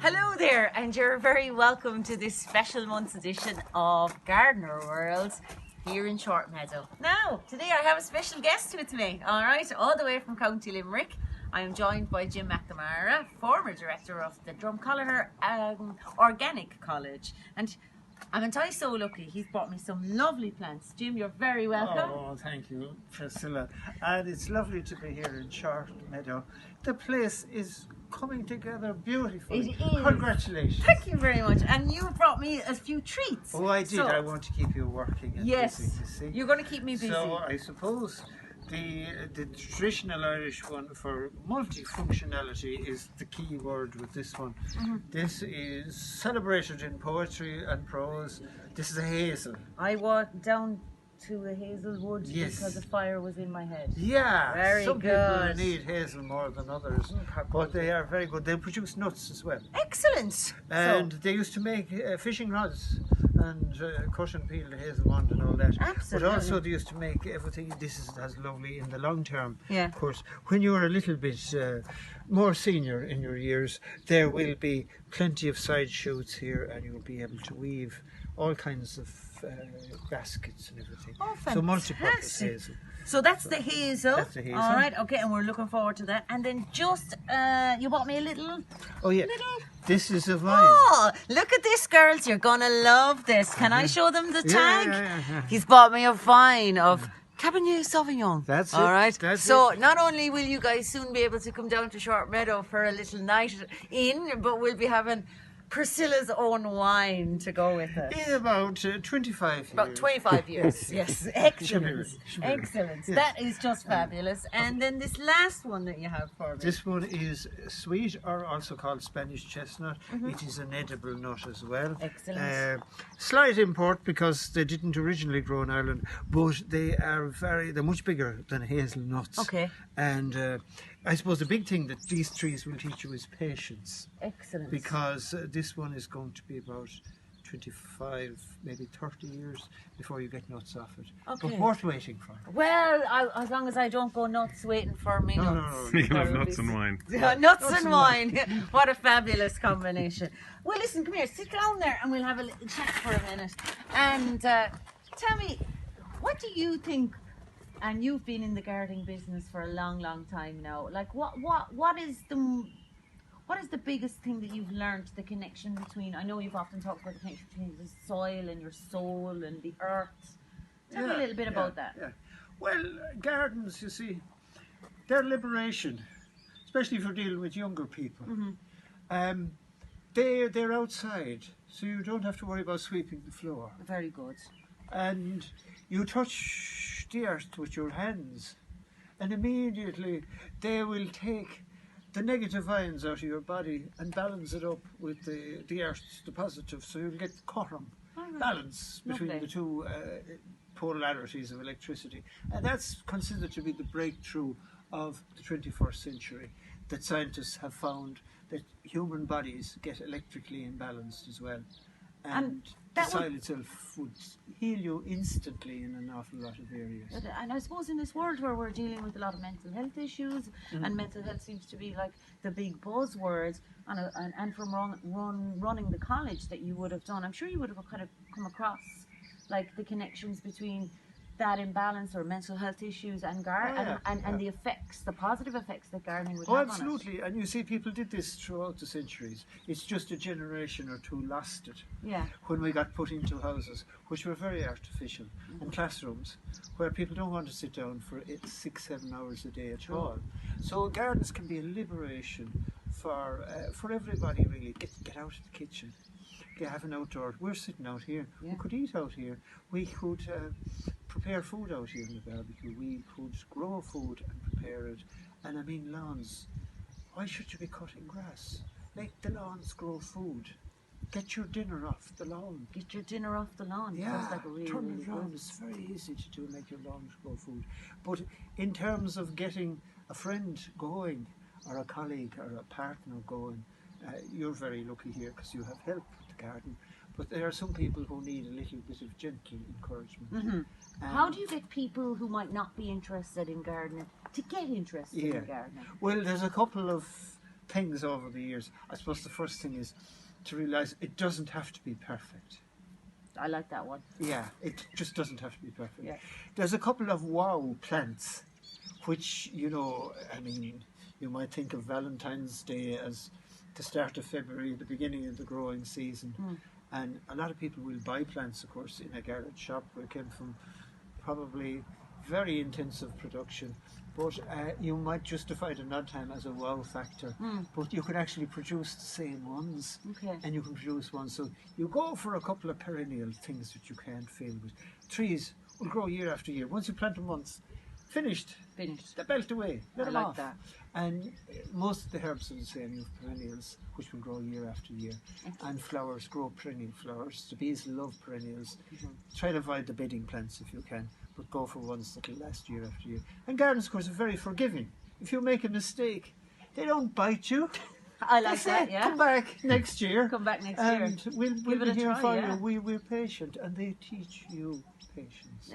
Hello there, and you're very welcome to this special month's edition of Gardener World here in Short Meadow. Now, today I have a special guest with me, alright, all the way from County Limerick. I am joined by Jim McNamara, former director of the Drumcolliher Organic College. And I'm entirely so lucky, he's brought me some lovely plants. Jim, you're very welcome. Oh, thank you, Priscilla. And it's lovely to be here in Short Meadow. The place is coming together beautifully. It is. Congratulations. Thank you very much. And you brought me a few treats. Oh, I did. So, I want to keep you working and yes, busy, you see. you're going to keep me busy. So I suppose the traditional Irish one for multifunctionality is the key word with this one. This is celebrated in poetry and prose. This is a hazel. I walked down to a hazelwood Yes. because a fire was in my head. Yeah, Very some good. people need hazel more than others, but they are very good. They produce nuts as well. Excellent. And they used to make fishing rods and cut and peel the hazel wand and all that. Absolutely. But also they used to make everything. This is as lovely in the long term. Yeah. Of course, when you're a little bit more senior in your years, there will be plenty of side shoots here, and you'll be able to weave all kinds of baskets and everything. Oh, so multi-purpose fantastic. hazel. So that's the hazel. That's the hazel. All right, okay, and we're looking forward to that. And then just, you bought me a little. Oh yeah, Little. this is a vine. Oh, look at this, girls. You're going to love this. Can I show them the Yeah, tag? yeah. He's bought me a vine of Cabernet Sauvignon. That's all it, right. that's so not only will you guys soon be able to come down to Short Meadow for a little night in, but we'll be having Priscilla's own wine to go with it. In about 25 years. About 25 years, yes. Should be Excellent. ready, should be ready. Excellent. Yes. That is just fabulous. And then this last one that you have for me. This one is sweet, or also called Spanish chestnut. It is an edible nut as well. Excellent. Slight import because they didn't originally grow in Ireland, but they're much bigger than hazelnuts. Okay. And I suppose the big thing that these trees will teach you is patience, Excellent. because this one is going to be about 25, maybe 30 years before you get nuts off it. Okay. But worth waiting for. Well, as long as I don't go nuts waiting for me No, nuts. no, You can have That'll nuts be- and wine. Nuts and wine. What a fabulous combination. Well, listen, come here, sit down there and we'll have a little chat for a minute. And tell me, what do you think? And you've been in the gardening business for a long, long time now. Like, what is the biggest thing that you've learned? The connection between, I know you've often talked about the connection between the soil and your soul and the earth. Tell me a little bit about that. Yeah. Well, gardens, you see, they're liberation, especially if you're dealing with younger people. They're outside, so you don't have to worry about sweeping the floor. Very good. And you touch the earth with your hands, and immediately they will take the negative ions out of your body and balance it up with the earth, the positive, so you'll get quorum, balance between Lovely. the two polarities of electricity. And that's considered to be the breakthrough of the 21st century, that scientists have found that human bodies get electrically imbalanced as well. And the that soil itself would heal you instantly in an awful lot of areas. And I suppose in this world where we're dealing with a lot of mental health issues, and mental health seems to be like the big buzzword, and from running the college that you would have done, I'm sure you would have kind of come across like the connections between that imbalance or mental health issues and and the effects, the positive effects that gardening would Oh, have absolutely. And you see, people did this throughout the centuries. It's just a generation or two lost it. on it. Yeah. When we got put into houses, which were very artificial, and classrooms, where people don't want to sit down for 6-7 hours a day at all. So gardens can be a liberation for everybody, really. Get out of the kitchen. Have an outdoor. We're sitting out here. Yeah. We could eat out here. We could prepare food out here in the barbecue. We could grow food and prepare it. And I mean, lawns. Why should you be cutting grass? Let the lawns grow food. Get your dinner off the lawn. Get your dinner off the lawn. Yeah, Sounds like a really, turn really it around. good. It's very easy to do, make your lawn grow food. But in terms of getting a friend going, or a colleague or a partner going, you're very lucky here because you have help with the garden. But there are some people who need a little bit of gentle encouragement. How do you get people who might not be interested in gardening to get interested in gardening? Well, there's a couple of things over the years. I suppose the first thing is to realise it doesn't have to be perfect. I like that one. Yeah, it just doesn't have to be perfect. Yeah. There's a couple of wow plants, which, you know, I mean, you might think of Valentine's Day as the start of February, the beginning of the growing season. And a lot of people will buy plants, of course, in a garden shop. We came from probably very intensive production. But you might justify it another time as a wow factor. But you can actually produce the same ones. Okay. And you can produce one. So you go for a couple of perennial things that you can't fail with. Trees will grow year after year. Once you plant them once, finished. Finished. They belt away. Let I them like off. that. And most of the herbs are the same. You have perennials, which will grow year after year. And flowers grow perennial flowers. The bees love perennials. Try to avoid the bedding plants if you can, but go for ones that will last year after year. And gardens, of course, are very forgiving. If you make a mistake, they don't bite you. I They like say, that, yeah. come back next year. Come back next year. And we'll Give be it a here try, for yeah. you. We're patient, and they teach you patience.